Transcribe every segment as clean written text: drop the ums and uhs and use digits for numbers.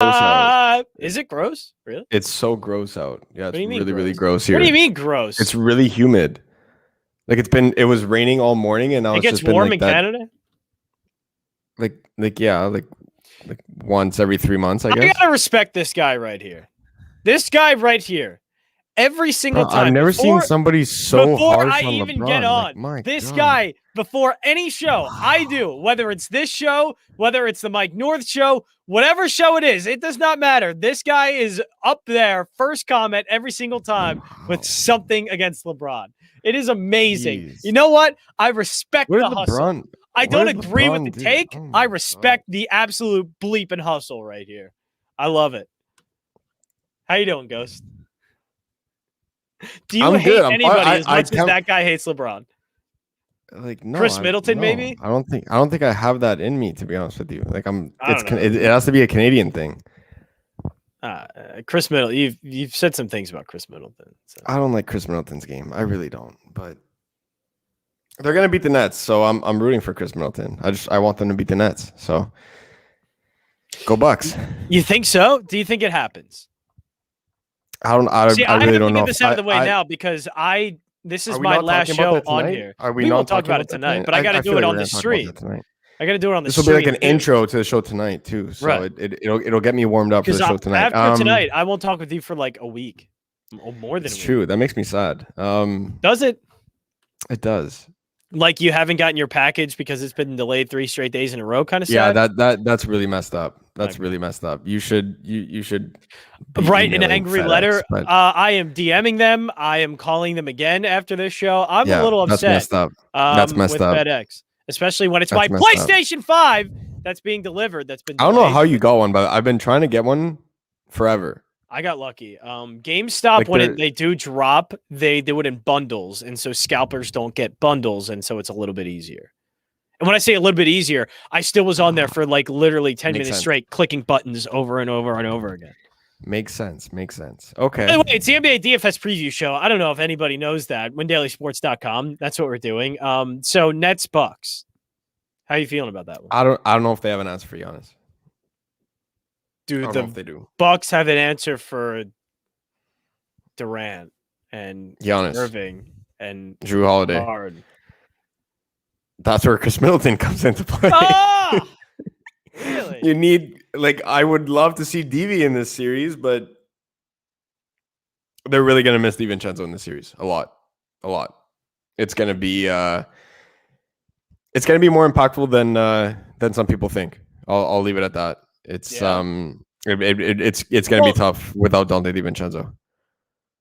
out. Is it gross? Really? It's so gross out. Yeah, it's really, gross? really gross here. What do you mean gross? It's really humid. Like it was raining all morning, and now it it's gets just been warm like in that. Canada. Like once every 3 months, I guess. I gotta respect this guy right here. This guy right here. Every single time. I've never seen somebody so harsh on LeBron. Before I even get on, this guy, before any show I do, whether it's this show, whether it's the Mike North show, whatever show it is, it does not matter. This guy is up there, first comment every single time with something against LeBron. It is amazing. Jeez. You know what? I respect the hustle. I don't agree with the take. I respect the absolute bleep and hustle right here. I love it. How you doing, Ghost? Do you hate anybody as much as that guy hates LeBron? Like no, Chris Middleton, maybe? I don't think I have that in me, to be honest with you. Like it has to be a Canadian thing. Chris Middleton, you've said some things about Chris Middleton. So. I don't like Chris Middleton's game. I really don't. But they're gonna beat the Nets, so I'm rooting for Chris Middleton. I want them to beat the Nets. So go Bucks. You think so? Do you think it happens? I really don't know. Get this out of the way now because this is my last show on here. We will talk about it tonight, but I got to do it on the stream. I got to do it on the stream. This will be like an intro to the show tonight too, so it'll get me warmed up for the show tonight. After tonight, I won't talk with you for like a week or more than. It's true. That makes me sad. Does it? It does. Like you haven't gotten your package because it's been delayed 3 straight days in a row, kind of sad. Yeah, that's really messed up. That's really messed up. You should write an angry letter. I am DMing them. I am calling them again after this show. I'm a little upset. That's messed up. That's messed up. FedEx, especially when it's my PlayStation 5 that's being delivered. That's been. I don't know how you got one, but I've been trying to get one forever. I got lucky. GameStop, like when they do drop, they do it in bundles, and so scalpers don't get bundles, and so it's a little bit easier. And when I say a little bit easier, I still was on there for like literally 10 minutes straight, clicking buttons over and over and over again. Makes sense. Okay. By the way, it's the NBA DFS preview show. I don't know if anybody knows that. WinDailySports.com. That's what we're doing. So Nets Bucks. How are you feeling about that one? I don't know if they have an answer for Giannis. Dude, they do. Bucks have an answer for Durant and Giannis, Irving and Drew Holiday. Harden. That's where Chris Middleton comes into play. Oh! Really? You need I would love to see Devi in this series, but they're really gonna miss DiVincenzo in this series. A lot. It's gonna be more impactful than some people think. I'll leave it at that. It's it's gonna be tough without Dante DiVincenzo.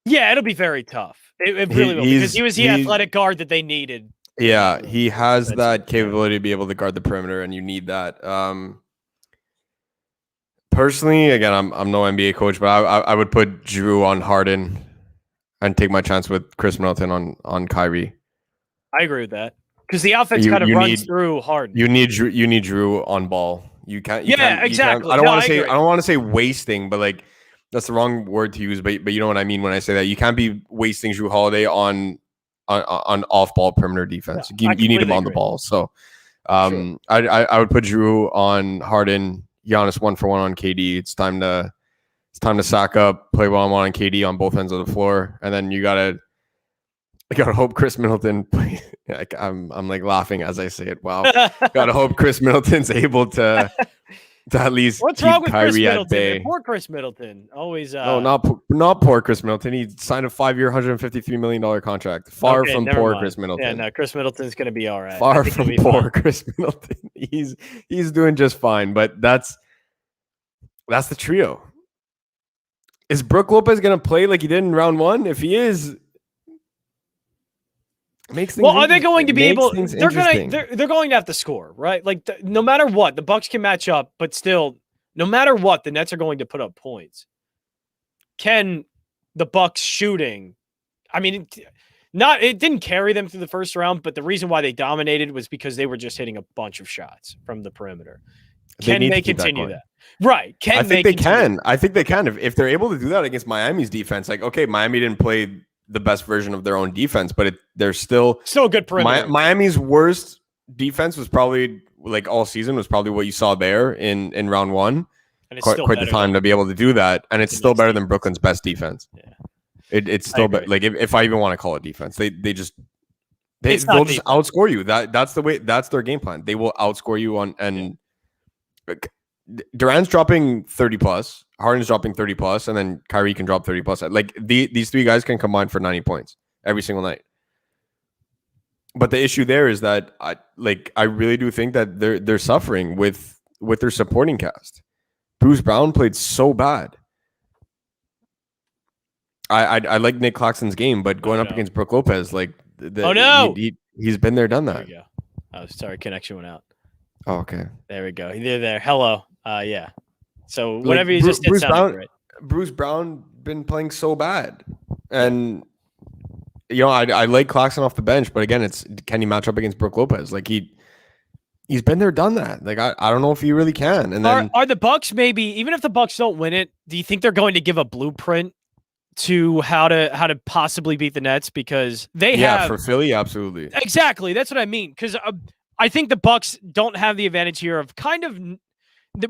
Yeah, it'll be very tough. It really will because he was the athletic guard that they needed. Yeah, he has that capability to be able to guard the perimeter, and you need that. Personally, again, I'm no NBA coach, but I would put Drew on Harden and take my chance with Chris Middleton on Kyrie. I agree with that because the offense kind of runs through Harden. You need Drew on ball. You can't. Exactly. I don't want to say wasting, but like that's the wrong word to use. But you know what I mean when I say that. You can't be wasting Drew Holiday on off ball perimeter defense. You need him on the ball. So, I would put Drew on Harden. Giannis 1-for-1 on KD. It's time to sack up, play 1-on-1 on KD on both ends of the floor, and then you gotta hope Chris Middleton play. I'm like laughing as I say it. Wow, gotta hope Chris Middleton's able to at least What's keep wrong with Kyrie Chris at Middleton? bay. Poor Chris Middleton. Always. No, not poor Chris Middleton. He signed a 5-year, $153 million contract. Far from poor mind. Chris Middleton. Yeah, no, Chris Middleton's gonna be all right. Far from poor Chris Middleton. He's doing just fine. But that's the trio. Is Brook Lopez gonna play like he did in round 1? If he is. Are they going to be able? They're going to have to score, right? Like no matter what, the Bucks can match up, but still, no matter what, the Nets are going to put up points. Can the Bucks shooting? I mean, it didn't carry them through the first round, but the reason why they dominated was because they were just hitting a bunch of shots from the perimeter. Can they continue that? Right? I think they can. I think they can if they're able to do that against Miami's defense. Like, okay, Miami didn't play the best version of their own defense, but they're still a good perimeter. Miami's worst defense was probably like all season was probably what you saw there in round 1. quite the time to be able to do that, and it's still better than Brooklyn's best defense. Yeah, it's still better. Like if I even want to call it defense, they'll just outscore you. That's the way. That's their game plan. They will outscore you on and. Durant's dropping 30 plus, Harden's dropping 30 plus, and then Kyrie can drop 30 plus. Like these three guys can combine for 90 points every single night. But the issue there is that I really do think that they're suffering with their supporting cast. Bruce Brown played so bad. I like Nick Claxton's game, but going up against Brook Lopez, like he's been there, done that. There we go. Oh, sorry, connection went out. Oh, okay. There we go. They're there. Hello. Yeah. So whatever you just did Bruce Brown been playing so bad, and I like Claxton off the bench, but again, it's can he match up against Brook Lopez? Like he's been there, done that. Like I don't know if he really can. And then are the Bucks maybe even if the Bucks don't win it, do you think they're going to give a blueprint to how to possibly beat the Nets because they have for Philly, absolutely. Exactly. That's what I mean. Because I think the Bucks don't have the advantage here of kind of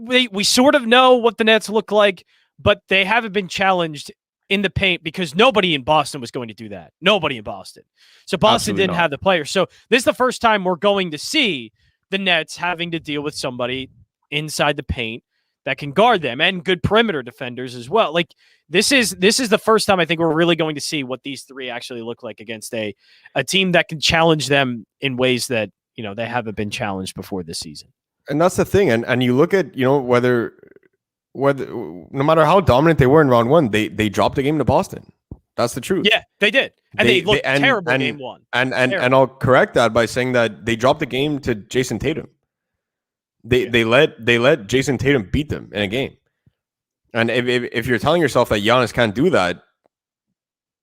we sort of know what the Nets look like, but they haven't been challenged in the paint because nobody in Boston was going to do that. Nobody in Boston. So Boston didn't have the players. So this is the first time we're going to see the Nets having to deal with somebody inside the paint that can guard them and good perimeter defenders as well. Like this is the first time I think we're really going to see what these three actually look like against a team that can challenge them in ways that they haven't been challenged before this season. And that's the thing. And you look at, whether no matter how dominant they were in round one, they dropped the game to Boston. That's the truth. Yeah, they did. And they looked terrible game one. And I'll correct that by saying that they dropped the game to Jason Tatum. They let Jason Tatum beat them in a game. And if you're telling yourself that Giannis can't do that,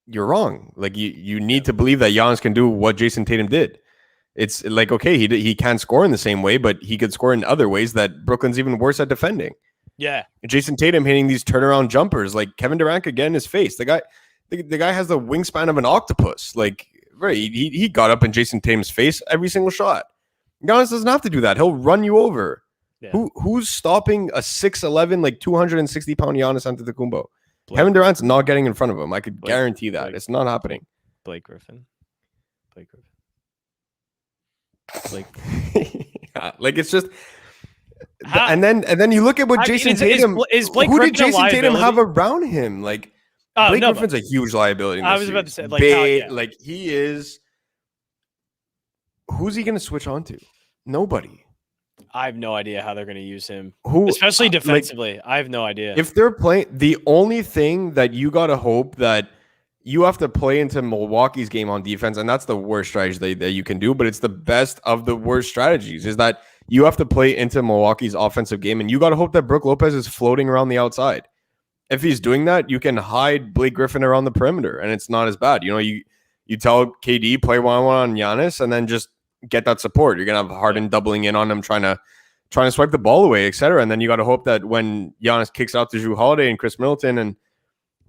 you're wrong. Like you need to believe that Giannis can do what Jason Tatum did. It's like, okay, he can't score in the same way, but he could score in other ways that Brooklyn's even worse at defending. Yeah. Jason Tatum hitting these turnaround jumpers, like Kevin Durant could get in his face. The guy has the wingspan of an octopus. Like, right, he got up in Jason Tatum's face every single shot. Giannis doesn't have to do that. He'll run you over. Yeah. Who's stopping a 6'11", like 260-pound Giannis Antetokounmpo? Kevin Durant's not getting in front of him. I could guarantee that. It's not happening. Blake Griffin. Like it's just and then you look at what Jason Tatum is Blake who Griffin did Jason Tatum have around him? Like Blake Griffin's a huge liability. I was about to say like he is. Who's he going to switch on to? Nobody. I have no idea how they're going to use him, especially defensively. I have no idea. If they're playing, the only thing that you got to hope that you have to play into Milwaukee's game on defense, and that's the worst strategy that you can do, but it's the best of the worst strategies, is that you have to play into Milwaukee's offensive game, and you got to hope that Brook Lopez is floating around the outside. If he's doing that, you can hide Blake Griffin around the perimeter, and it's not as bad. You tell KD, play one-on-one on Giannis, and then just get that support. You're going to have Harden doubling in on him, trying to swipe the ball away, etc. And then you got to hope that when Giannis kicks out to Jrue Holiday and Chris Middleton and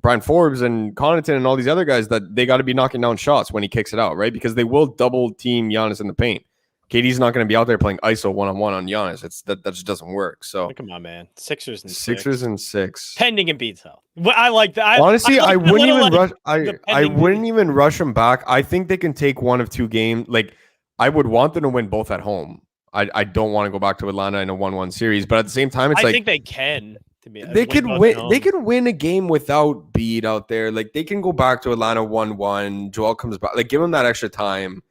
Brian Forbes and Connaughton and all these other guys, that they got to be knocking down shots when he kicks it out, right? Because they will double team Giannis in the paint. KD's not going to be out there playing ISO one-on-one on Giannis. That just doesn't work. So come on, man. Sixers and six. Pending Embiid's health. Well, I like that. Honestly, I wouldn't even rush. I wouldn't even rush them back. I think they can take one of two games. Like I would want them to win both at home. I don't want to go back to Atlanta in a 1-1 series, but at the same time, it's I think they can. They could win. They could win a game without Bede out there. Like they can go back to Atlanta 1-1. Joel comes back. Like give them that extra time.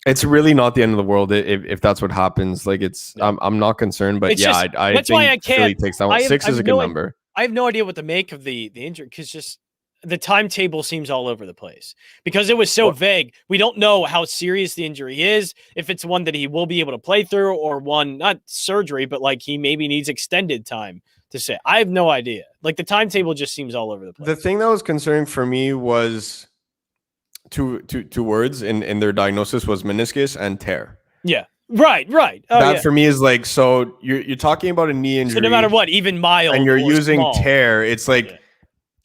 It's really not the end of the world if that's what happens. Like it's, I'm not concerned, but I think why I can't. Philly takes that one. 6 is a good number. I have no idea what to make of the injury because just the timetable seems all over the place because it was so vague. We don't know how serious the injury is. If it's one that he will be able to play through or one, not surgery, but like he maybe needs extended time to say. I have no idea. Like the timetable just seems all over the place. The thing that was concerning for me was two words in their diagnosis was meniscus and tear. Yeah. Right. That for me is like, so you're talking about a knee injury. So no matter what, even mild and you're using small. Tear, it's like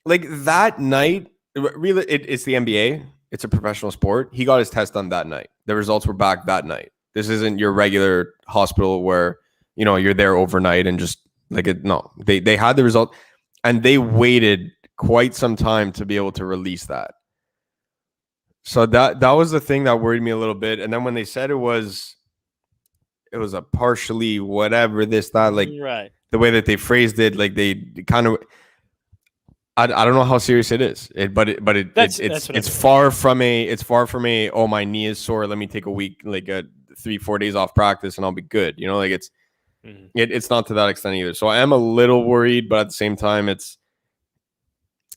that night, really it's the NBA. It's a professional sport. He got his test done that night. The results were back that night. This isn't your regular hospital where, you're there overnight and just They had the result, and they waited quite some time to be able to release that. So that was the thing that worried me a little bit. And then when they said it was a partially whatever this that like right. the way that they phrased it, like they kind of. I don't know how serious it is, it's far from a oh, my knee is sore, let me take a week, like 3-4 days off practice and I'll be good, like it's not to that extent either. So I am a little worried, but at the same time, it's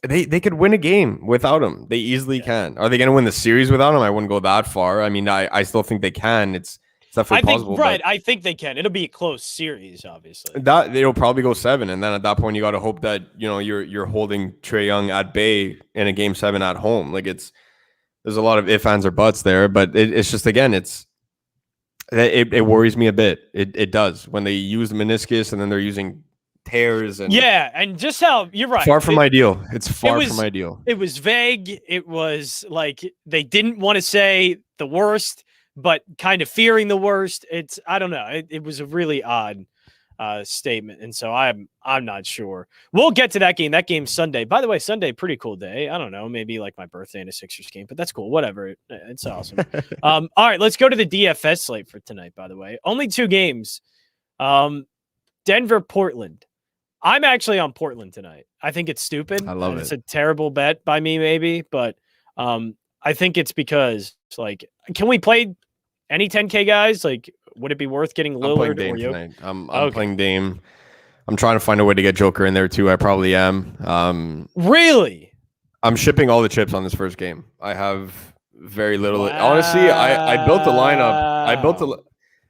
they could win a game without him. They easily can. Are they going to win the series without him? I wouldn't go that far. I mean, I still think they can. It's definitely possible. Right. I think they can. It'll be a close series, obviously. That it'll probably go 7, and then at that point, you got to hope that you're holding Trae Young at bay in a game 7 at home. Like there's a lot of ifs, ands, or buts there, but it's just again, it worries me a bit. It does when they use the meniscus and then they're using tears and and just how you're right. Far from ideal. It's far from ideal. It was vague. It was like they didn't want to say the worst, but kind of fearing the worst. I don't know. It was a really odd statement, and so I'm not sure. We'll get to that game. That game's Sunday. By the way, Sunday, pretty cool day. I don't know, maybe like my birthday in a Sixers game, but that's cool. Whatever. It's awesome. All right, let's go to the DFS slate for tonight. By the way, only 2 games. Denver, Portland. I'm actually on Portland tonight. I think it's stupid. I love it. It's a terrible bet by me, maybe, but I think it's because like, can we play any 10K guys? Like, would it be worth getting Lillard or Jokic? I'm playing Dame. I'm trying to find a way to get Joker in there too. I probably am. Really? I'm shipping all the chips on this first game. I have very little. Wow. Honestly, I built the lineup.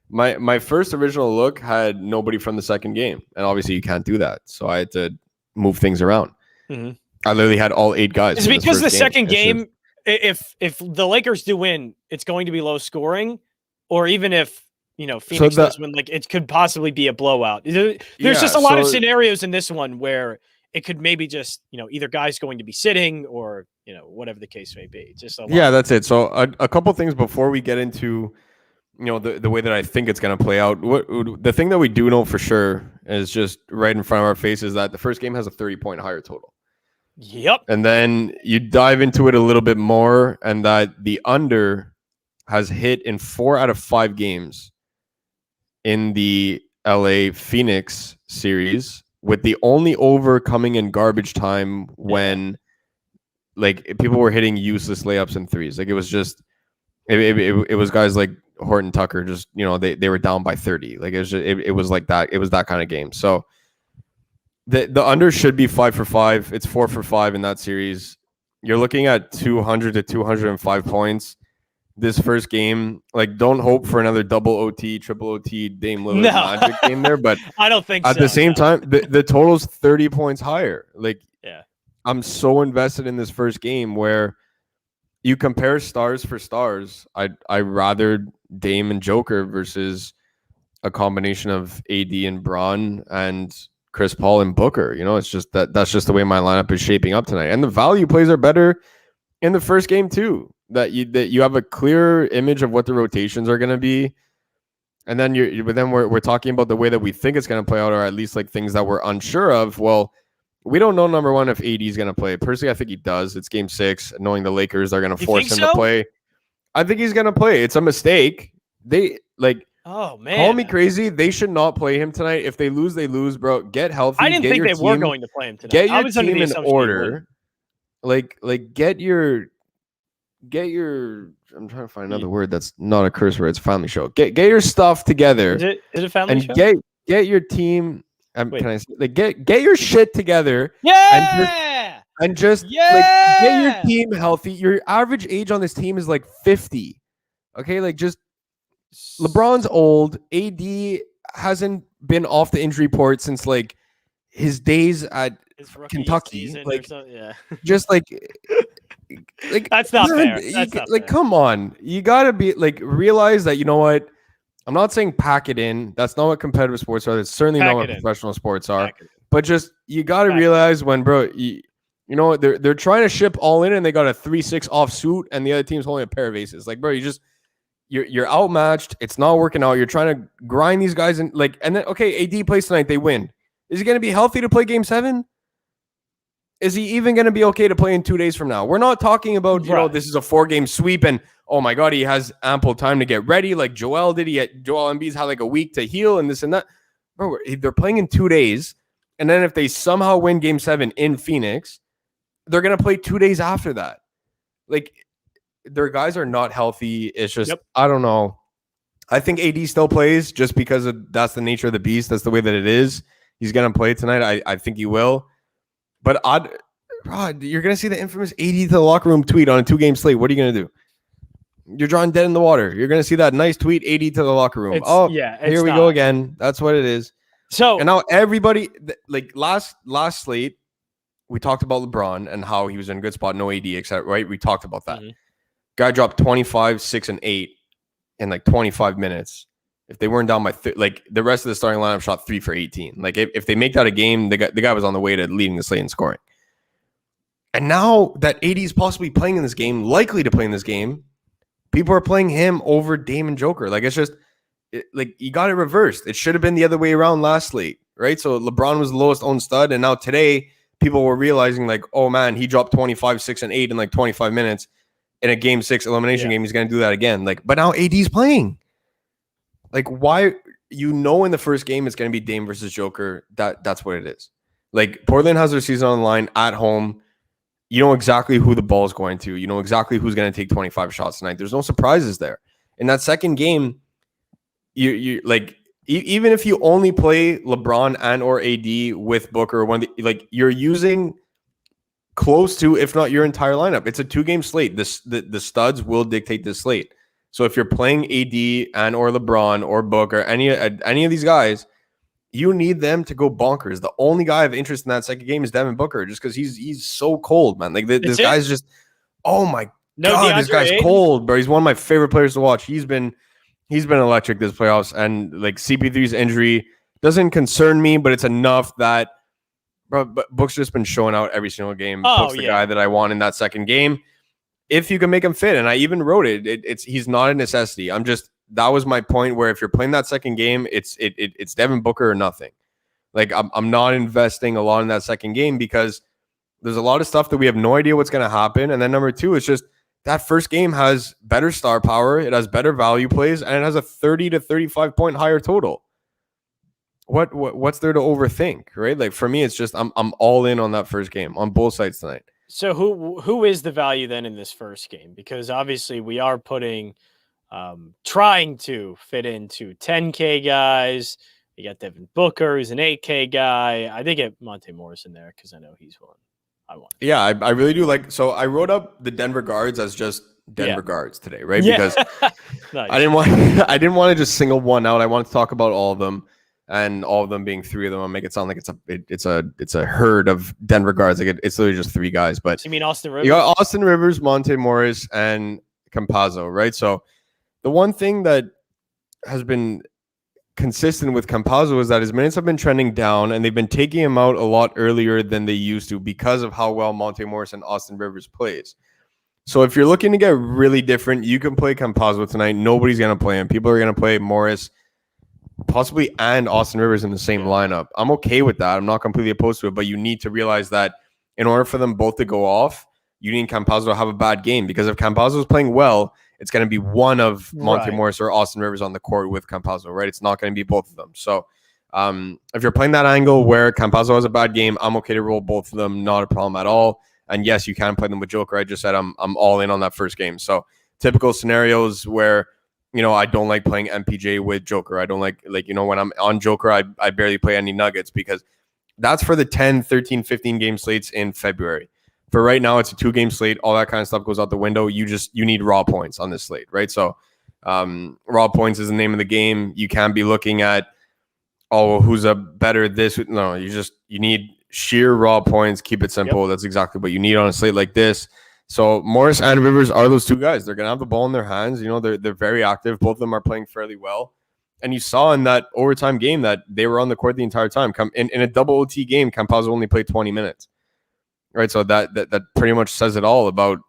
My first original look had nobody from the second game, and obviously you can't do that. So I had to move things around. Mm-hmm. I literally had all 8 guys. It's because the second game, if the Lakers do win, it's going to be low scoring, or even if Phoenix does win, like it could possibly be a blowout. There's just a lot of scenarios in this one where it could maybe just either guys going to be sitting or whatever the case may be. Just that's it. So a couple things before we get into the way that I think it's going to play out. The thing that we do know for sure is just right in front of our faces that the first game has a 30-point higher total. Yep. And then you dive into it a little bit more, and that the under has hit in 4 out of 5 games in the LA Phoenix series, with the only over coming in garbage time when like people were hitting useless layups and threes. Like it was just it was guys like Horton Tucker, just they were down by 30. Like it was like that. It was that kind of game. So the under should be 5 for 5. It's 4 for 5 in that series. You're looking at 200 to 205 points this first game. Like, don't hope for another double OT, triple OT, Dame Lillard Magic game there. But I don't think at the same time, the total's 30 points higher. Like, I'm so invested in this first game where you compare stars for stars. I rather Dame and Joker versus a combination of AD and Braun and Chris Paul and Booker. It's just that's just the way my lineup is shaping up tonight. And the value plays are better in the first game too. That you have a clear image of what the rotations are going to be. And then we're talking about the way that we think it's going to play out, or at least like things that we're unsure of. Well, we don't know, number one, if AD is going to play. Personally, I think he does. It's game 6. Knowing the Lakers are going to force him to play, I think he's going to play. It's a mistake. They oh man, call me crazy. They should not play him tonight. If they lose, they lose, bro. Get healthy. I didn't think they were going to play him tonight. Get your team in order. Like get your. I'm trying to find another word that's not a curse word. It's a family show. Get your stuff together. Is it a family show? And get your team. Can I say, get your shit together? Yeah. And just get your team healthy. Your average age on this team is like 50. Okay, like just LeBron's old. AD hasn't been off the injury report since like his days at Kentucky. Like, just like that's not fair. Come on, you gotta be like realize that. You know what? I'm not saying pack it in. That's not what competitive sports are. That's certainly not what professional sports are. But just you gotta realize when, bro, you know what? They're trying to ship all in, and they got a 3-6 off suit, and the other team's holding a pair of aces. Like, bro, you're outmatched. It's not working out. You're trying to grind these guys in, like, and then okay, AD plays tonight, they win. Is he going to be healthy to play Game 7? Is he even going to be okay to play in 2 days from now? We're not talking about, this is a 4-game sweep and, oh my God, he has ample time to get ready like Joel did. Joel Embiid's had like a week to heal and this and that. Bro, they're playing in 2 days. And then if they somehow win Game 7 in Phoenix, they're going to play 2 days after that. Like, their guys are not healthy. It's just, I don't know. I think AD still plays just because that's the nature of the beast. That's the way that it is. He's going to play tonight. I think he will. But you're going to see the infamous AD to the locker room tweet on a 2-game slate. What are you going to do? You're drawing dead in the water. You're going to see that nice tweet, AD to the locker room. Here we go again. That's what it is. So, and now everybody, like last slate, we talked about LeBron and how he was in a good spot, no AD, except, right? We talked about that. Mm-hmm. Guy dropped 25, 6, and 8 in like 25 minutes. If they weren't down by the rest of the starting lineup shot 3 for 18. Like if they make that a game, the guy was on the way to leading the slate in scoring. And now that AD is possibly playing in this game, likely to play in this game, people are playing him over Dame and Joker. Like it's just you got it reversed. It should have been the other way around last slate, right? So LeBron was the lowest owned stud, and now today people were realizing like, oh man, he dropped 25, 6, and 8 in like 25 minutes in a Game 6 elimination game. He's going to do that again. Like, but now AD's playing. Like, why? In the first game it's going to be Dame versus Joker. That's what it is. Like, Portland has their season on the line at home. You know exactly who the ball is going to. You know exactly who's going to take 25 shots tonight. There's no surprises there. In that second game, you like even if you only play LeBron and or AD with Booker, you're using close to, if not your entire lineup. It's a 2-game slate. The studs will dictate this slate. So if you're playing AD and or LeBron or Booker, any of these guys, you need them to go bonkers. The only guy of interest in that second game is Devin Booker, just because he's so cold, man. Like this guy's just, oh my God, this guy's cold, bro. He's one of my favorite players to watch. He's been electric this playoffs, and like CP3's injury doesn't concern me, but it's enough that, bro, Book's just been showing out every single game. Book's the guy that I want in that second game. If you can make him fit, and I even wrote he's not a necessity. That was my point, where if you're playing that second game, it's Devin Booker or nothing. Like I'm not investing a lot in that second game because there's a lot of stuff that we have no idea what's going to happen. And then number 2, it's just that first game has better star power, it has better value plays, and it has a 30 to 35 point higher total. What's there to overthink, right? Like for me, it's just I'm all in on that first game on both sides tonight. So who is the value then in this first game? Because obviously we are putting, trying to fit into 10K guys. You got Devin Booker, who's an 8K guy. I did get Monte Morris in there because I know he's one I want. Yeah, I really do like. So I wrote up the Denver guards as just Denver guards today, right? Because nice. I didn't want to just single one out. I wanted to talk about all of them. And all of them being 3 of them, I'll make it sound like it's a herd of Denver guards. Like it's literally just 3 guys. But so you mean Austin Rivers? You got Austin Rivers, Monte Morris, and Campazzo, right? So the one thing that has been consistent with Campazzo is that his minutes have been trending down, and they've been taking him out a lot earlier than they used to because of how well Monte Morris and Austin Rivers plays. So if you're looking to get really different, you can play Campazzo tonight. Nobody's going to play him. People are going to play Morris, possibly, and Austin Rivers in the same lineup. I'm okay with that. I'm not completely opposed to it, but you need to realize that in order for them both to go off, you need Campazzo to have a bad game, because if Campazzo is playing well, it's going to be one of Monte Morris or Austin Rivers on the court with Campazzo, right? It's not going to be both of them. So if you're playing that angle where Campazzo has a bad game, I'm okay to roll both of them. Not a problem at all. And yes, you can play them with Joker. I just said I'm all in on that first game. So typical scenarios where, I don't like playing MPJ with Joker. I don't like when I'm on Joker, I barely play any Nuggets, because that's for the 10, 13, 15 game slates in February. For right now, it's a 2-game slate. All that kind of stuff goes out the window. You need raw points on this slate, right? So raw points is the name of the game. You can't be looking at, who's a better this. No, you need sheer raw points. Keep it simple. Yep. That's exactly what you need on a slate like this. So Morris and Rivers are those 2 guys. They're going to have the ball in their hands. They're very active. Both of them are playing fairly well. And you saw in that overtime game that they were on the court the entire time. In a double OT game, Campazzo only played 20 minutes. Right? So that pretty much says it all about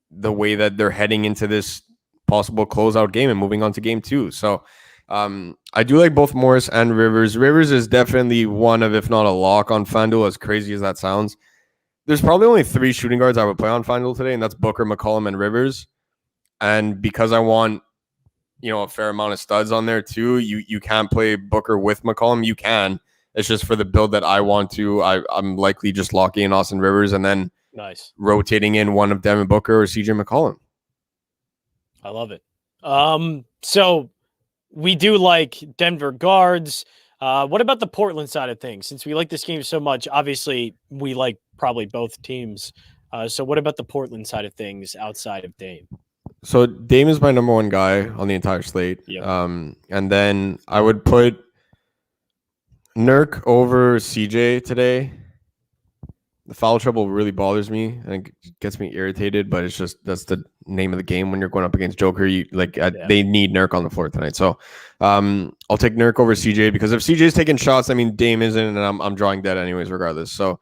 the way that they're heading into this possible closeout game and moving on to game 2. So I do like both Morris and Rivers. Rivers is definitely one of, if not a lock on FanDuel, as crazy as that sounds. There's probably only 3 shooting guards I would play on FanDuel today, and that's Booker, McCollum, and Rivers. And because I want, a fair amount of studs on there too, you can't play Booker with McCollum. You can. It's just for the build that I want to. I'm likely just locking in Austin Rivers and then rotating in one of Devin Booker or CJ McCollum. I love it. So we do like Denver guards. What about the Portland side of things? Since we like this game so much, obviously we like probably both teams. So what about the Portland side of things outside of Dame? So Dame is my number one guy on the entire slate. Yep. And then I would put Nurk over CJ today. The foul trouble really bothers me and it gets me irritated, but it's just that's the name of the game when you're going up against Joker. They need Nurk on the floor tonight. So I'll take Nurk over CJ because if CJ's taking shots, I mean Dame isn't, and I'm drawing dead anyways, regardless. So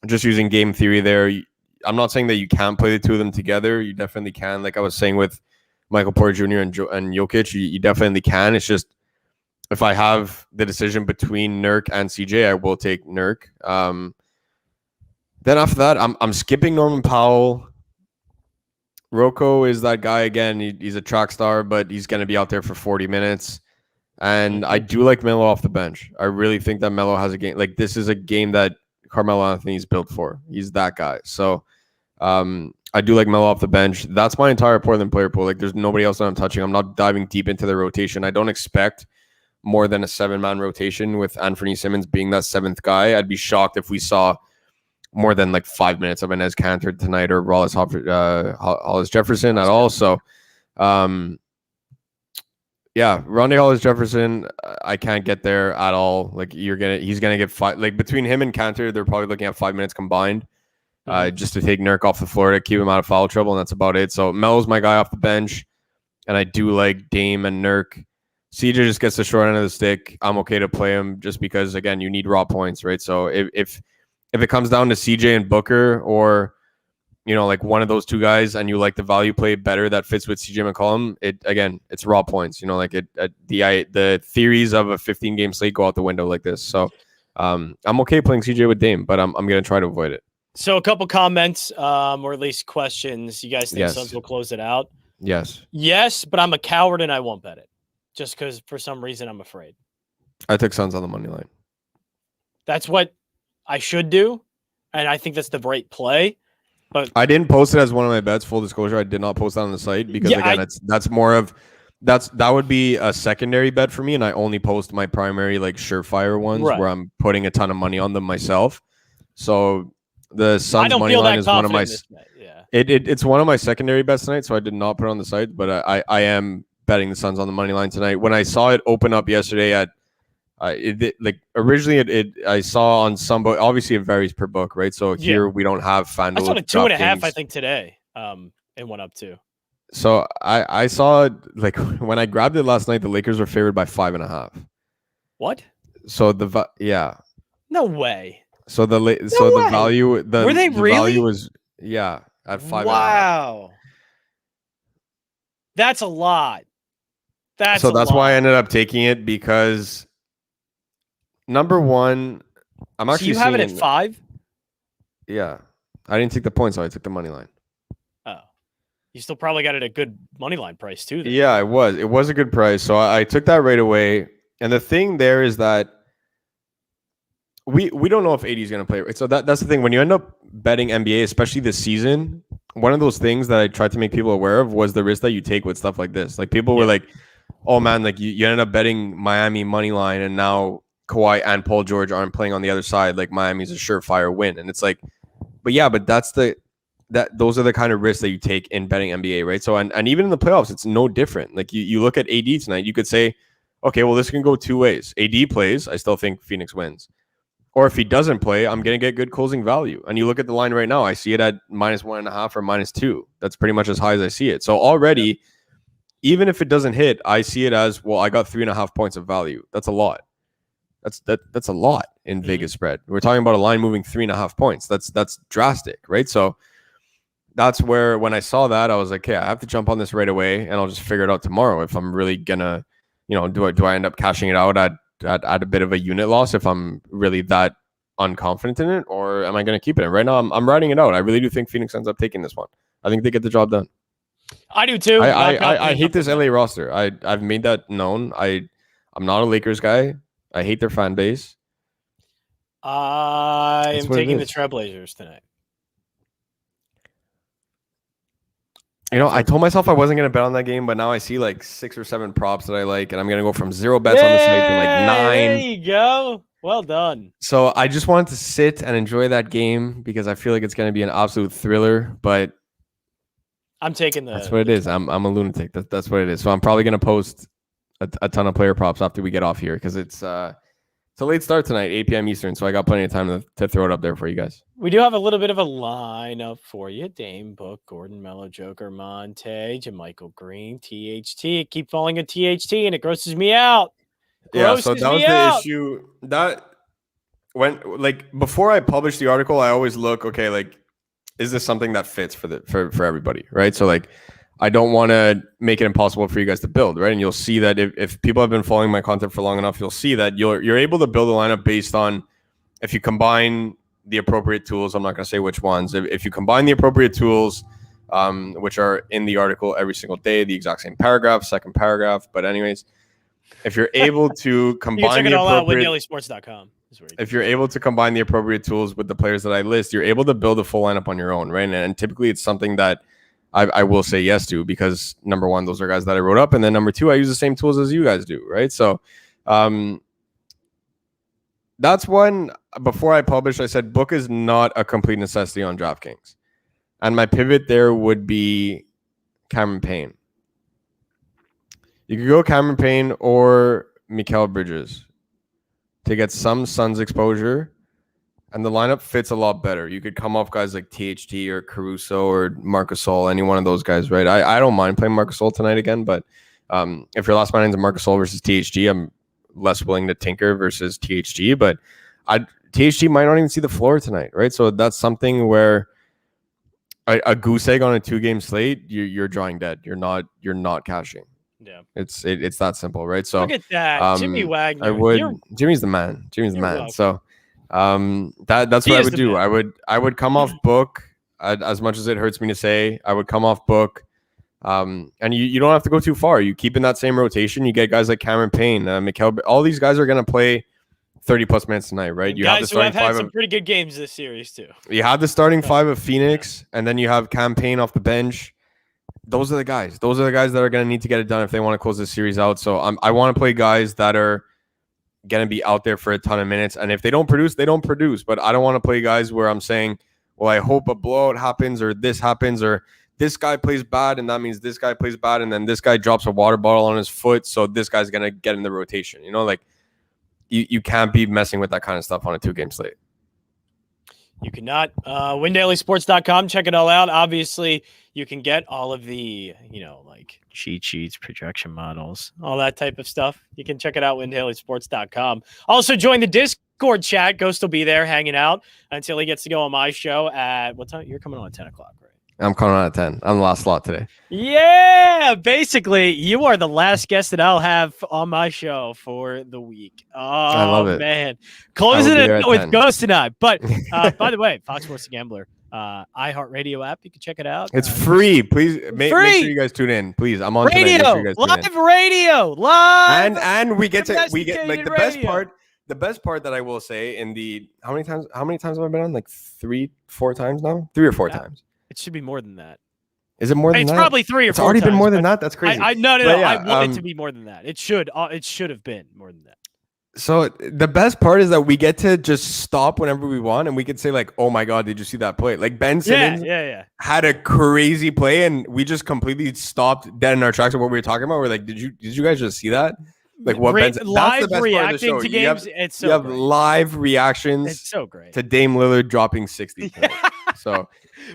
just using game theory there. I'm not saying that you can't play the two of them together. You definitely can. Like I was saying with Michael Porter Jr. and Jokic, you definitely can. It's just if I have the decision between Nurk and CJ, I will take Nurk. Then after that, I'm skipping Norman Powell. Rocco is that guy again. He's a track star, but he's going to be out there for 40 minutes. And I do like Melo off the bench. I really think that Melo has a game. Like this is a game that Carmelo Anthony is built for. He's that guy. So I do like Melo off the bench. That's my entire Portland player pool. Like there's nobody else that I'm touching. I'm not diving deep into the rotation. I don't expect more than a 7-man rotation with Anthony Simmons being that 7th guy. I'd be shocked if we saw more than like 5 minutes of Enes Kanter tonight or Hollis Jefferson at all. So, Rondae Hollis Jefferson, I can't get there at all. Like he's gonna get 5. Like between him and Kanter, they're probably looking at 5 minutes combined, just to take Nurk off the floor to keep him out of foul trouble, and that's about it. So Melo's my guy off the bench, and I do like Dame and Nurk. CJ just gets the short end of the stick. I'm okay to play him just because again you need raw points, right? So if it comes down to CJ and Booker or, like one of those two guys and you like the value play better that fits with CJ McCollum, it's raw points, the theories of a 15-game slate go out the window like this. So I'm okay playing CJ with Dame, but I'm going to try to avoid it. So a couple comments or at least questions. You guys think Suns will close it out? Yes. Yes, but I'm a coward and I won't bet it just because for some reason I'm afraid. I took Suns on the money line. That's what I should do, and I think that's the right play. But I didn't post it as one of my bets. Full disclosure, I did not post that on the site because that would be a secondary bet for me, and I only post my primary like surefire ones where I'm putting a ton of money on them myself. So the Suns money line is one of my it's one of my secondary bets tonight. So I did not put it on the site, but I am betting the Suns on the money line tonight. When I saw it open up yesterday at originally I saw on some book, obviously it varies per book, right? So here we don't have FanDuel. I saw it 2.5, I think today. It went up to. So I saw like when I grabbed it last night, the Lakers were favored by 5.5. What? So no way. So the value were they really? Value was at 5.5. Wow. That's a lot. That's why I ended up taking it because number one, I'm actually. So you have it at 5? Yeah, I didn't take the points, so I took the money line. Oh, you still probably got it at a good money line price too. Then. Yeah, it was a good price, so I took that right away. And the thing there is that we don't know if AD is going to play. Right? So that's the thing when you end up betting NBA, especially this season. One of those things that I tried to make people aware of was the risk that you take with stuff like this. Like people were like, "Oh man, like you ended up betting Miami money line, and now." Kawhi and Paul George aren't playing on the other side. Like Miami's a surefire win. And it's like, but those are the kind of risks that you take in betting NBA, right? So, and even in the playoffs, it's no different. Like you look at AD tonight, you could say, okay, well, this can go two ways. AD plays, I still think Phoenix wins. Or if he doesn't play, I'm going to get good closing value. And you look at the line right now, I see it at -1.5 or -2. That's pretty much as high as I see it. So already, even if it doesn't hit, I see it as, well, I got 3.5 points of value. That's a lot. That's a lot in Vegas spread. We're talking about a line moving 3.5 points. That's drastic, right? So that's where when I saw that, I was like, okay, I have to jump on this right away, and I'll just figure it out tomorrow if I'm really gonna do I end up cashing it out at a bit of a unit loss if I'm really that unconfident in it, or am I going to keep it in? Right now, I'm riding it out. I really do think Phoenix ends up taking this one. I think they get the job done. I do too. I hate this LA roster. I've made that known. I'm not a Lakers guy. I hate their fan base. I am taking the Trailblazers tonight. I told myself I wasn't going to bet on that game, but now I see like 6 or 7 props that I like, and I'm going to go from 0 bets on the site to like 9. There you go. Well done. So I just wanted to sit and enjoy that game because I feel like it's going to be an absolute thriller, but I'm taking that's what it is. I'm a lunatic. That's what it is. So I'm probably going to post a ton of player props after we get off here because it's a late start tonight, 8 p.m. Eastern. So I got plenty of time to throw it up there for you guys. We do have a little bit of a lineup for you. Dame, Book, Gordon, Mello, Joker, Monte, JaMychal Green, THT. Keep falling at THT and it grosses me out. So that was the issue. That when before I published the article, I always look, okay, like, is this something that fits for everybody, right? So like, I don't want to make it impossible for you guys to build, right? And you'll see that if people have been following my content for long enough, you'll see that you're able to build a lineup based on if you combine the appropriate tools. I'm not going to say which ones. If you combine the appropriate tools, which are in the article every single day, the exact same paragraph, second paragraph. But anyways, if you're able to combine the appropriate, WinDailySports.com. If you're able to combine the appropriate tools with the players that I list, you're able to build a full lineup on your own, right? And typically it's something that I will say yes to because number one, those are guys that I wrote up. And then number two, I use the same tools as you guys do, right? So that's one. Before I published, I said Book is not a complete necessity on DraftKings. And my pivot there would be Cameron Payne. You could go Cameron Payne or Mikal Bridges to get some Suns exposure. And the lineup fits a lot better. You could come off guys like THT or Caruso or Marc Gasol, any one of those guys, right? I don't mind playing Marc Gasol tonight again, but if your last man ends Marc Gasol versus THT, I'm less willing to tinker versus THT, but THT might not even see the floor tonight, right? So that's something where a goose egg on a 2-game slate, you're drawing dead. You're not cashing. Yeah, it's that simple, right? So look at that, Jimmy Wagner. Jimmy's the man. Jimmy's the man. Welcome. So that's what I would do. Man. I would come off Book as much as it hurts me to say. I would come off Book, and you don't have to go too far. You keep in that same rotation. You get guys like Cameron Payne, Mikal. All these guys are going to play 30+ minutes tonight, right? You guys have the starting five. Some pretty good games this series too. You have the starting 5 of Phoenix, and then you have Cam Payne off the bench. Those are the guys. Those are the guys that are going to need to get it done if they want to close this series out. So I want to play guys that are going to be out there for a ton of minutes. And if they don't produce, they don't produce. But I don't want to play guys where I'm saying, well, I hope a blowout happens or this happens or this guy plays bad and that means this guy plays bad and then this guy drops a water bottle on his foot. So this guy's going to get in the rotation. Like you can't be messing with that kind of stuff on a 2-game slate. You cannot. WinDailySports.com. Check it all out. Obviously, you can get all of the, like cheat sheets, projection models, all that type of stuff. You can check it out, WinDailySports.com. Also, join the Discord chat. Ghost will be there hanging out until he gets to go on my show at what time? You're coming on at 10 o'clock, right? I'm coming on at 10. I'm the last slot today. Yeah, basically, you are the last guest that I'll have on my show for the week. Oh, I love it, man! Closing it with 10. Ghost tonight. But by the way, Fox Sports Gambler, iHeartRadio app, you can check it out. It's free. Please make sure you guys tune in. Please, I'm on radio, tonight. Live radio, live, and we get like the best part. The best part that I will say in the how many times have I been on? Like 3-4 times now, 3 or 4 times. It should be more than that. Is it more than that? It's probably 3 or 4 It's already been more than that? That's crazy. No. I want it to be more than that. It should have been more than that. So the best part is that we get to just stop whenever we want and we could say like, oh my God, did you see that play? Like Ben Simmons had a crazy play and we just completely stopped dead in our tracks of what we were talking about. We're like, did you guys just see that? Like what Ben's live reacting to games. You have live reactions. It's so great to Dame Lillard dropping 60. So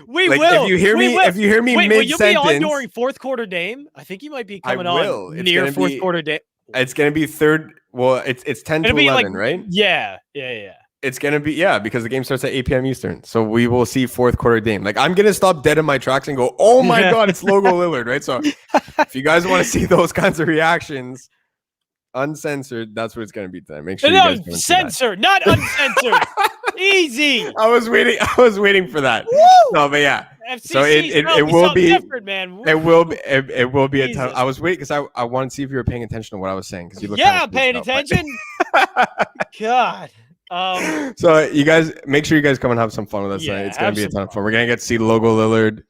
we will. If you hear me mid sentence, will you be on during fourth quarter Dame? I think you might be coming on near fourth quarter Dame. It's gonna be third. Well, it's 10 to 11, right? Yeah. It's gonna be because the game starts at 8 p.m. Eastern. So we will see fourth quarter Dame. Like I'm gonna stop dead in my tracks and go, oh my God, it's Logo Lillard, right? So if you guys want to see those kinds of reactions. uncensored. That's what it's going to be tonight. Make sure you guys come censored, not uncensored. Easy. I was waiting for that. Woo! No, but yeah. FCC So it will be different, man. It will be a ton. I was waiting because I wanted to see if you were paying attention to what I was saying because you look. Yeah, paying attention. God. So you guys make sure you guys come and have some fun with us tonight. It's gonna be a ton of fun. We're gonna get to see Logo Lillard.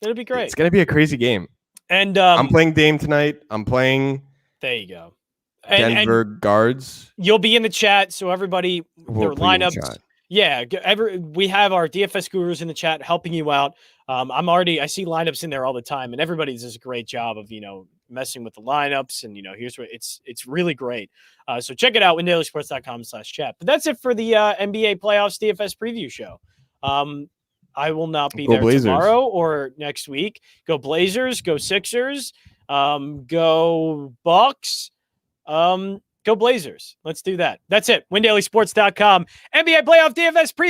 It'll be great. It's gonna be a crazy game. And I'm playing Dame tonight. I'm playing. There you go. Denver guards. You'll be in the chat, so everybody their lineups. Yeah, we have our DFS gurus in the chat helping you out. I see lineups in there all the time, and everybody does a great job of messing with the lineups, and here's what it's really great. So check it out, windailysports.com/chat. But that's it for the NBA playoffs DFS preview show. I will not be there tomorrow or next week. Go Blazers, go Sixers, go Bucks, go Blazers. Let's do that. That's it. windailysports.com NBA playoff DFS preview.